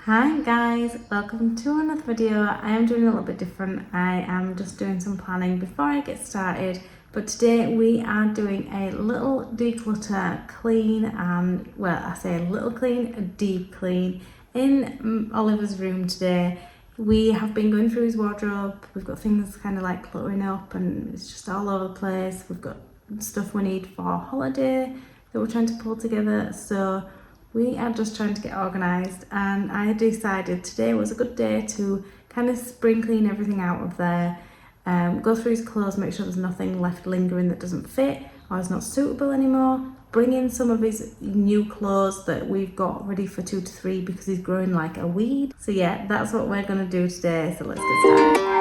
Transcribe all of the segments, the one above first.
Hi guys, welcome to another video. I am doing a little bit different. I am just doing some planning before I get started, but today we are doing a little declutter clean and, well, I say a little clean, a deep clean in Oliver's room today. We have been going through his wardrobe. We've got things kind of like cluttering up and it's just all over the place. We've got stuff we need for holiday that we're trying to pull together, so we are just trying to get organised, and I decided today was a good day to kind of spring clean everything out of there, go through his clothes, make sure there's nothing left lingering that doesn't fit or is not suitable anymore, bring in some of his new clothes that we've got ready for 2 to 3 because he's growing like a weed. So yeah, that's what we're going to do today, so let's get started.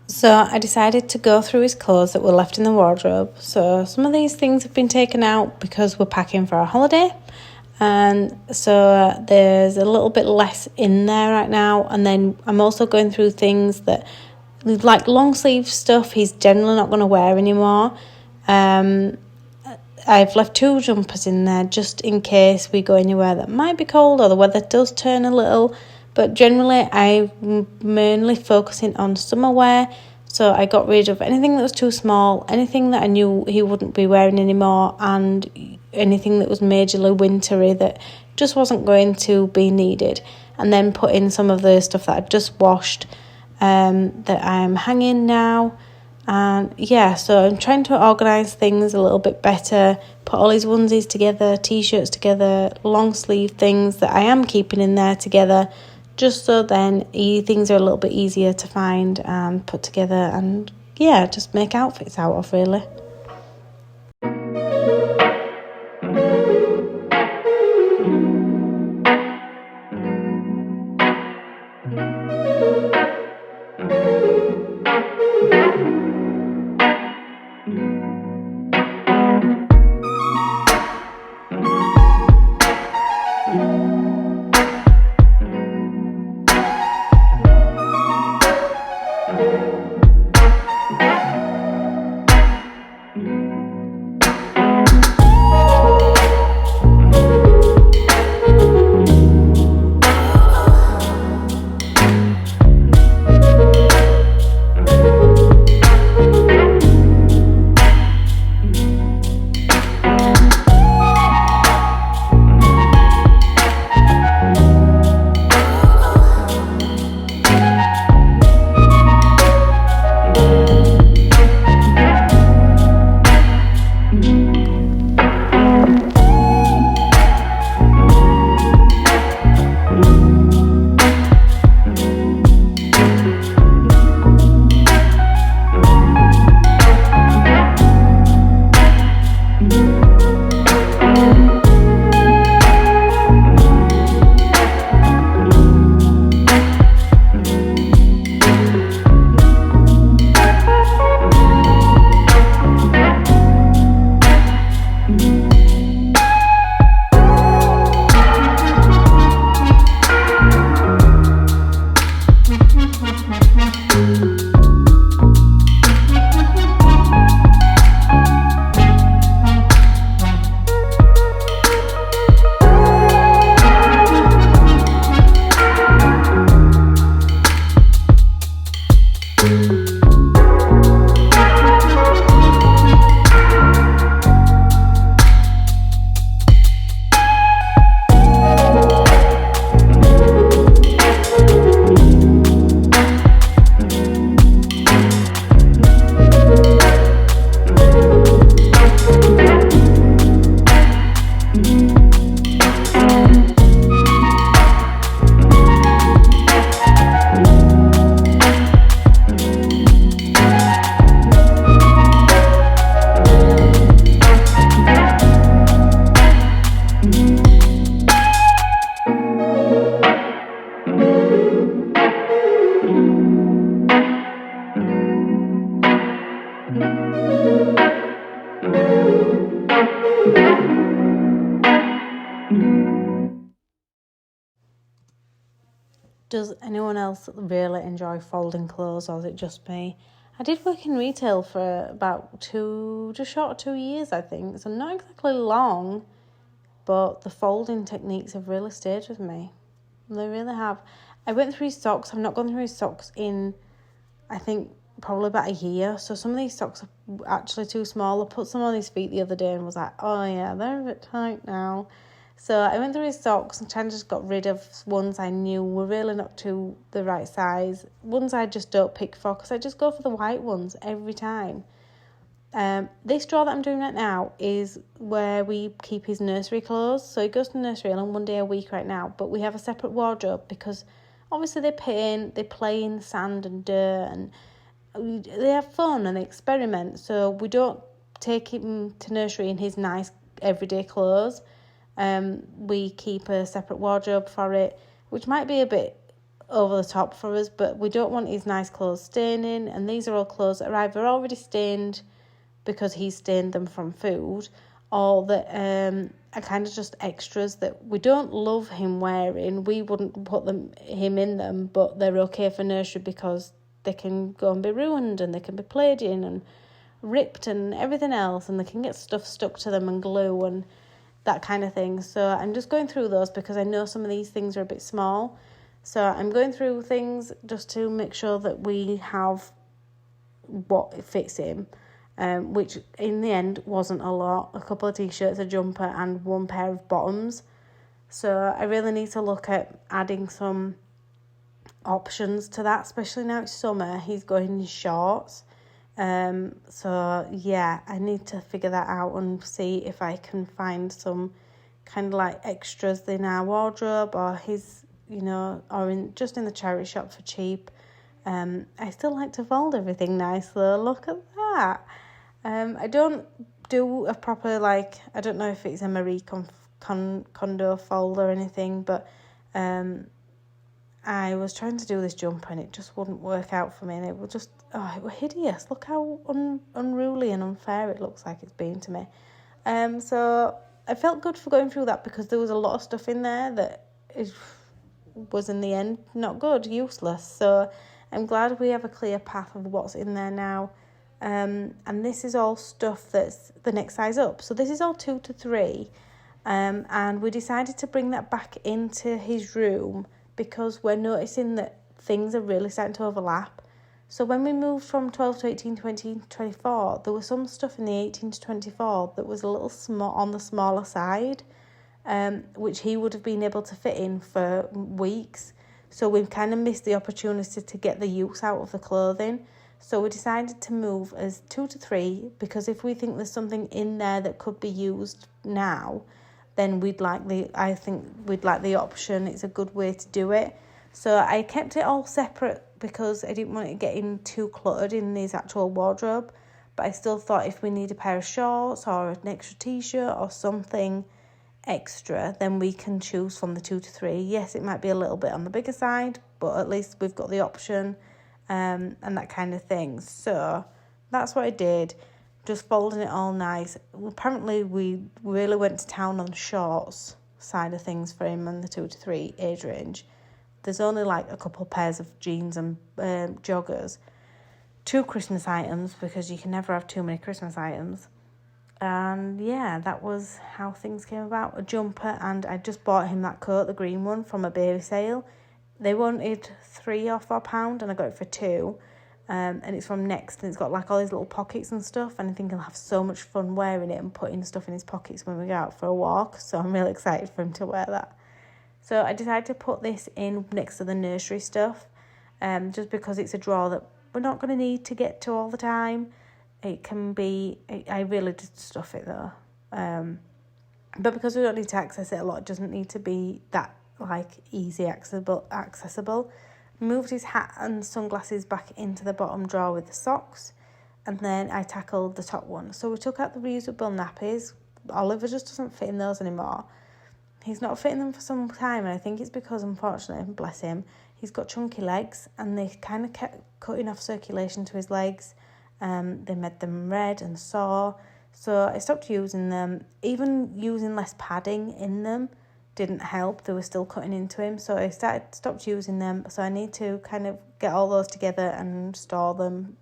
So I decided to go through his clothes that were left in the wardrobe. So some of these things have been taken out because we're packing for our holiday. And so there's a little bit less in there right now. And then I'm also going through things that, like long sleeve stuff, he's generally not going to wear anymore. I've left 2 jumpers in there just in case we go anywhere that might be cold or the weather does turn a little. But generally, I'm mainly focusing on summer wear. So I got rid of anything that was too small, anything that I knew he wouldn't be wearing anymore, and anything that was majorly wintry that just wasn't going to be needed. And then put in some of the stuff that I just washed that I'm hanging now. And yeah, so I'm trying to organise things a little bit better, put all his onesies together, t-shirts together, long sleeve things that I am keeping in there together, just so then things are a little bit easier to find and put together, and yeah, just make outfits out of really. Does anyone else really enjoy folding clothes, or is it just me? I did work in retail for about just short of 2 years, I think, so not exactly long, but the folding techniques have really stayed with me. They really have. I went through his socks. I've not gone through his socks in, I think, probably about a year. So some of these socks are actually too small. I put some on his feet the other day and was like, oh yeah, they're a bit tight now. So I went through his socks and kind of just got rid of ones I knew were really not to the right size. Ones I just don't pick for, because I just go for the white ones every time. This drawer that I'm doing right now is where we keep his nursery clothes. So he goes to the nursery on 1 day a week right now, but we have a separate wardrobe because obviously they play in sand and dirt, and they have fun and they experiment. So we don't take him to nursery in his nice everyday clothes. We keep a separate wardrobe for it, which might be a bit over the top for us, but we don't want his nice clothes staining, and these are all clothes that are either already stained because he stained them from food, or that are kind of just extras that we don't love him wearing. We wouldn't put him in them, but they're okay for nursery because they can go and be ruined, and they can be played in and ripped and everything else, and they can get stuff stuck to them and glue and that kind of thing. So I'm just going through those because I know some of these things are a bit small. So I'm going through things just to make sure that we have what fits him, which in the end wasn't a lot. A couple of t-shirts, a jumper and one pair of bottoms. So I really need to look at adding some options to that, especially now it's summer. He's going in shorts. So yeah, I need to figure that out and see if I can find some kind of like extras in our wardrobe, or his, or just in the charity shop for cheap. I still like to fold everything nice though. Look at that. I don't do a proper, I don't know if it's a Marie Kondo fold or anything, but I was trying to do this jumper and it just wouldn't work out for me, and it was just, it was hideous. Look how unruly and unfair it looks like it's been to me. So I felt good for going through that because there was a lot of stuff in there that was in the end not good, useless. So I'm glad we have a clear path of what's in there now. And this is all stuff that's the next size up. So this is all 2 to 3. And we decided to bring that back into his room because we're noticing that things are really starting to overlap. So when we moved from 12 to 18 to 18 to 24, there was some stuff in the 18 to 24 that was a little small on the smaller side, which he would have been able to fit in for weeks. So we've kind of missed the opportunity to get the use out of the clothing. So we decided to move as 2 to 3 because if we think there's something in there that could be used now, then I think we'd like the option. It's a good way to do it. So I kept it all separate because I didn't want it getting too cluttered in this actual wardrobe. But I still thought if we need a pair of shorts or an extra t-shirt or something extra, then we can choose from the 2 to 3. Yes, it might be a little bit on the bigger side, but at least we've got the option and that kind of thing. So that's what I did. Just folding it all nice. Apparently, we really went to town on the shorts side of things for him and the 2 to 3 age range. There's only a couple pairs of jeans and joggers. 2 Christmas items because you can never have too many Christmas items. And yeah, that was how things came about. A jumper, and I just bought him that coat, the green one, from a baby sale. They wanted £3 or £4 and I got it for £2. And it's from Next, and it's got all these little pockets and stuff, and I think he'll have so much fun wearing it and putting stuff in his pockets when we go out for a walk. So I'm really excited for him to wear that. So I decided to put this in next to the nursery stuff, just because it's a drawer that we're not going to need to get to all the time. It can be, I really did stuff it though, but because we don't need to access it a lot, it doesn't need to be that easy accessible. Moved his hat and sunglasses back into the bottom drawer with the socks, and then I tackled the top one. So we took out the reusable nappies. Oliver just doesn't fit in those anymore. He's not fitting them for some time, and I think it's because, unfortunately, bless him, he's got chunky legs, and they kind of kept cutting off circulation to his legs. They made them red and sore, So I stopped using them. Even using less padding in them didn't help. They were still cutting into him. So I stopped using them. So I need to kind of get all those together and store them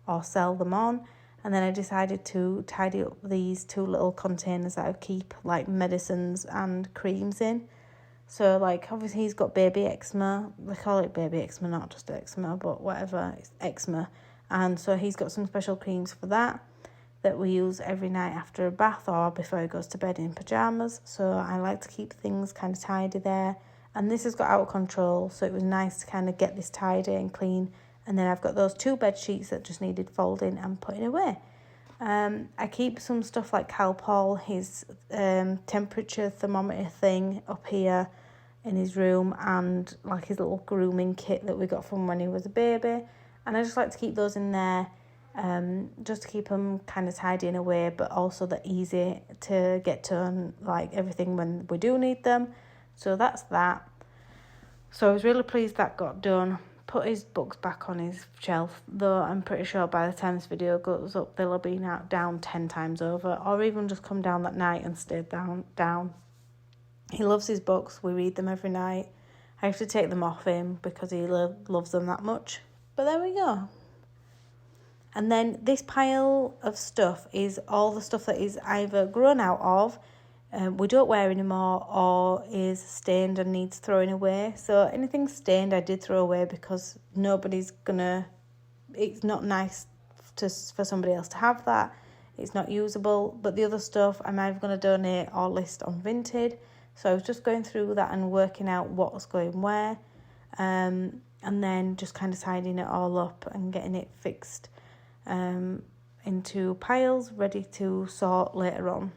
or sell them on. And then I decided to tidy up these 2 little containers that I keep like medicines and creams in. So like obviously he's got baby eczema. They call it baby eczema, not just eczema, but whatever, it's eczema. And so he's got some special creams for that we use every night after a bath or before he goes to bed in pyjamas. So I like to keep things kind of tidy there. And this has got out of control, so it was nice to kind of get this tidy and clean. And then I've got those 2 bed sheets that just needed folding and putting away. I keep some stuff like Calpol, his temperature thermometer thing up here in his room, and like his little grooming kit that we got from when he was a baby. And I just like to keep those in there, just to keep them kind of tidy in a way, but also they're easy to get to and like everything when we do need them. So that's that. So I was really pleased that got done. Put his books back on his shelf, though I'm pretty sure by the time this video goes up they'll have been down 10 times over, or even just come down that night and stayed down. He loves his books. We read them every night. I have to take them off him because he loves them that much. But there we go. And then this pile of stuff is all the stuff that is either grown out of, we don't wear anymore, or is stained and needs throwing away. So anything stained I did throw away because it's not nice for somebody else to have that. It's not usable. But the other stuff I'm either going to donate or list on Vinted. So I was just going through that and working out what was going where, and then just kind of tidying it all up and getting it fixed into piles ready to sort later on.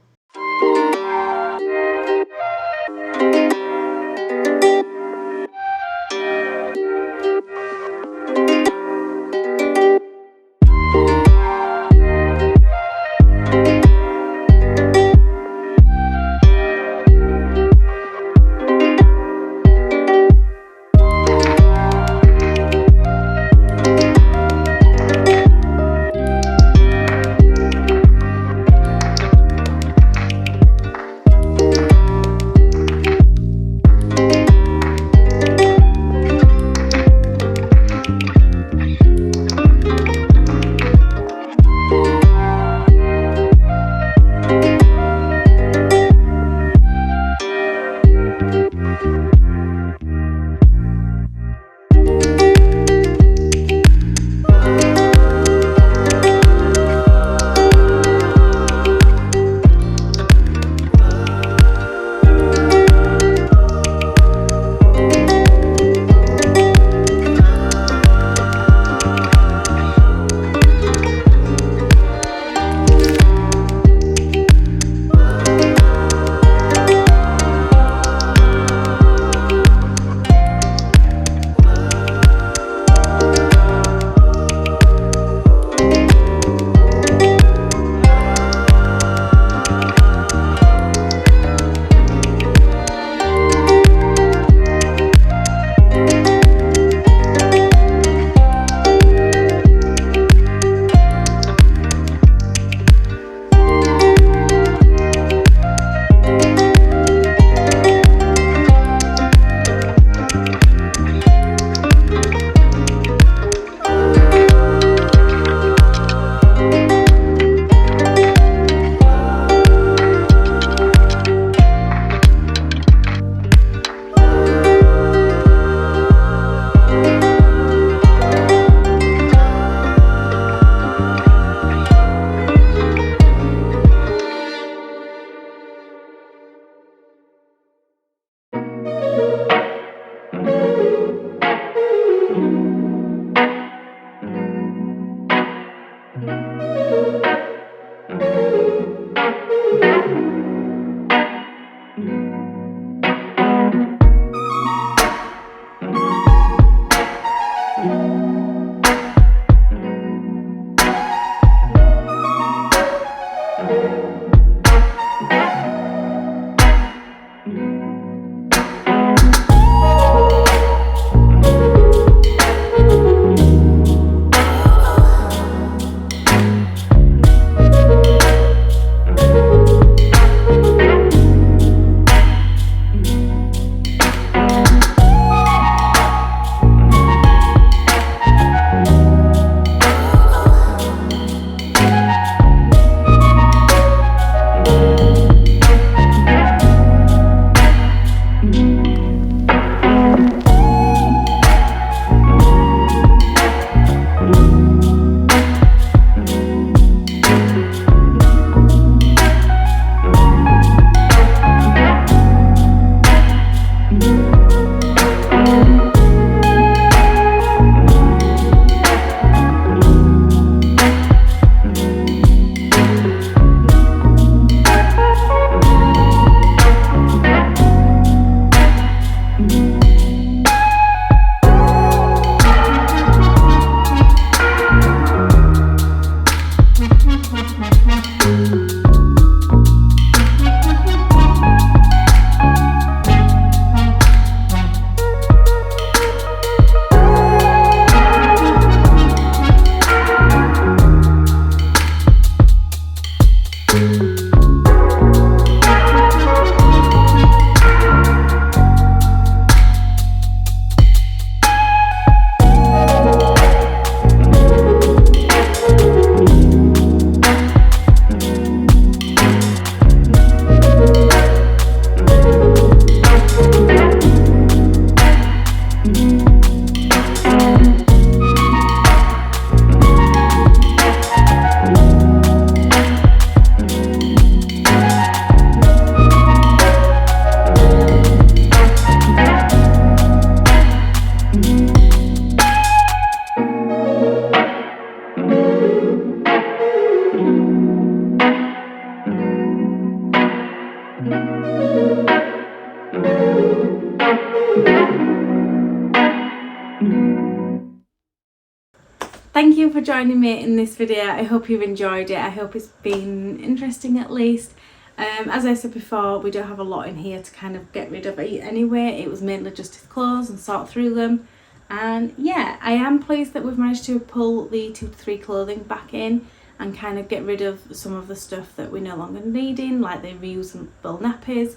for joining me in this video. I hope you've enjoyed it. I hope it's been interesting at least. As I said before, we don't have a lot in here to kind of get rid of anyway. It was mainly just his clothes and sort through them. And yeah, I am pleased that we've managed to pull the 2 to 3 clothing back in and kind of get rid of some of the stuff that we're no longer needing, like the reusable nappies,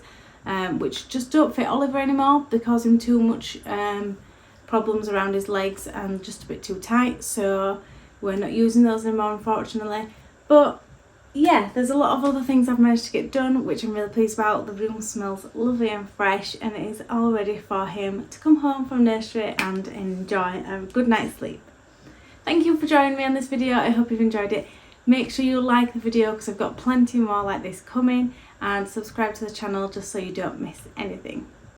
which just don't fit Oliver anymore. They cause him too much problems around his legs and just a bit too tight, so we're not using those anymore, unfortunately. But yeah, there's a lot of other things I've managed to get done, which I'm really pleased about. The room smells lovely and fresh, and it is all ready for him to come home from nursery and enjoy a good night's sleep. Thank you for joining me on this video. I hope you've enjoyed it. Make sure you like the video because I've got plenty more like this coming, and subscribe to the channel just so you don't miss anything.